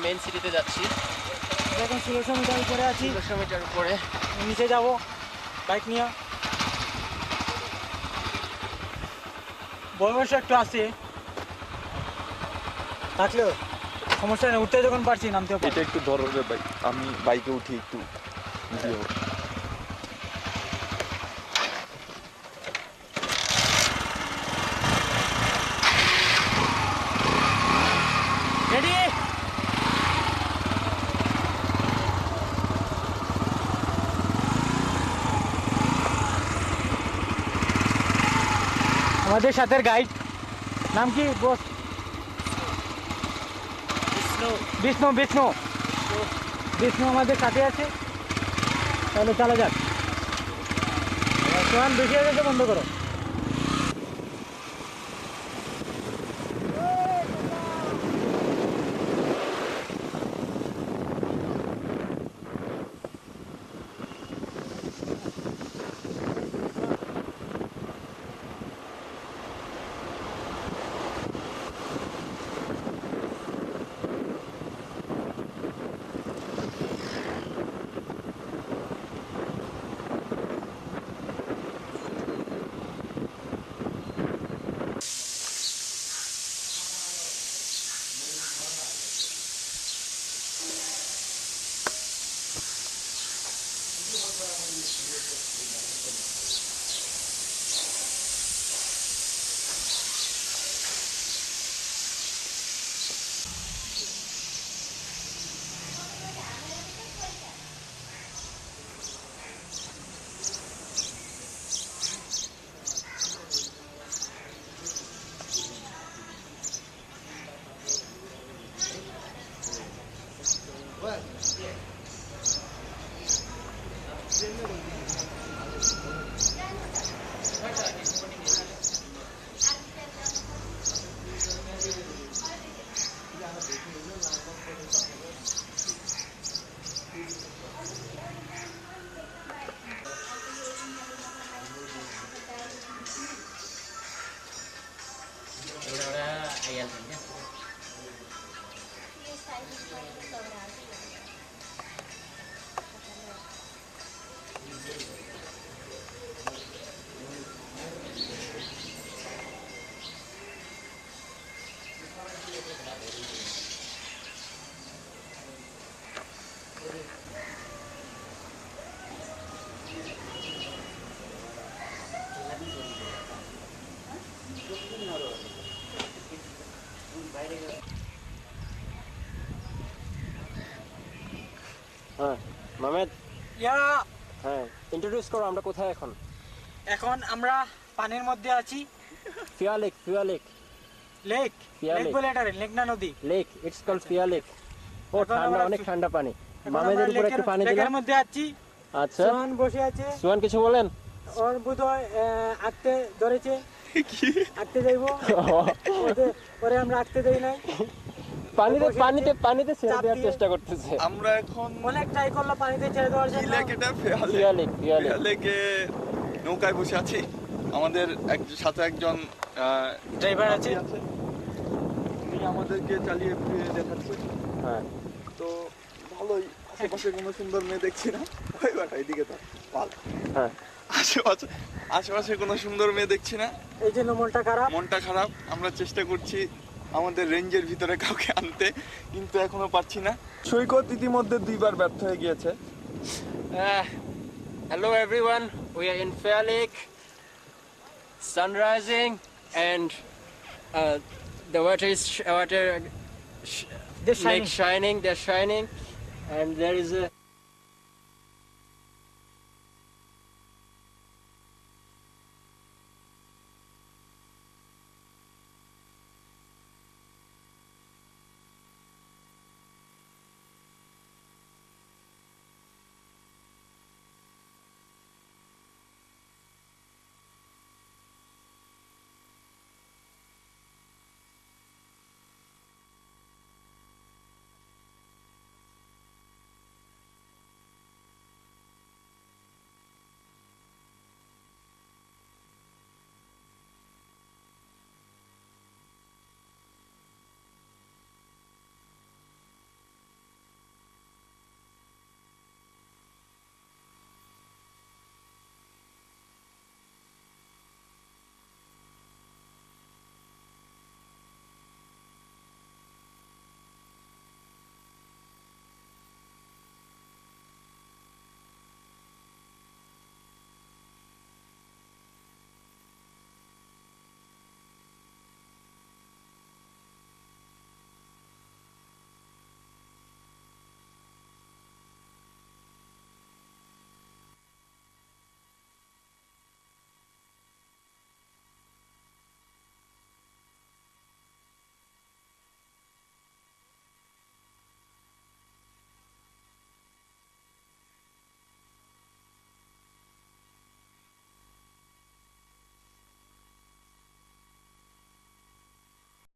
Main সিটিতে যাচ্ছি। এখন 1600 মিটার উপরে আছি। 1600 মিটার উপরে নিচে যাব বাইক নিয়ে। বয়স একটু আছে থাকলেও সমস্যা নেই, উঠতে যখন পারছি নামতেও পারছি। এটা একটু ধরো রে ভাই, আমি বাইকে উঠি একটু ভিডিও। রেডি? আমাদের সাথে গাইড নাম কি বস? বিষ্ণু। বিষ্ণু বিষ্ণু আমাদের সাথে আছে। তাহলে চলা যাক। সোহান বেশি হয়ে গেছে, বন্ধ করো। হ্যাঁ মাহমেদ, ইয়া হ্যাঁ ইন্ট্রোডিউস করো, আমরা কোথায় এখন? এখন আমরা পানির মধ্যে আছি। Phewa lake. Lake Phewa lake lake. বলে এটা লেক না নদী? Lake, it's called Phewa lake. ও এখন ঠান্ডা, আমরা অনেক ঠান্ডা পানি। এখন মাহমেদের আমরা উপর একটু পানি লেকের দিলাম। মধ্যে আছি। আচ্ছা, সোহান বসে আছে। সুহান কিছু বলেন? ওর বোধহয় আঁকতে ধরেছে, আঁকতে যাইবো। পরে আমরা আঁকতে দেই নাই, পানিতে ছেড়ে চাপ দেওয়ার দিয়ে। চেষ্টা করতেছে। আমরা এখন অনেক ট্রাই করলো পানিতে ছেড়ে দেওয়ার জন্য। ফিয়া লেক। লেকে নৌকায় বসে আছি। আমাদের সাথে একজন ড্রাইভার আছে। উনি আমাদেরকে চালিয়ে ফিরে দেখাচ্ছে। হ্যাঁ, তো ভালোই। আশেপাশে কোনো সুন্দর মেয়ে দেখছি না। ওই বাটা এদিকে তো ভালো। হ্যাঁ, আশেপাশে কোনো সুন্দর মেয়ে দেখছি না। এই জন্য মনটা খারাপ। আমরা চেষ্টা করছি আমাদের রেঞ্জের ভিতরে কাউকে আনতে, কিন্তু এখনো পারছি না। সৈকত ইতিমধ্যে 2বার ব্যর্থ হয়ে গিয়েছে। hello everyone, we are in Fair Lake. Sun rising and the They're lake shining. They're shining, and there is a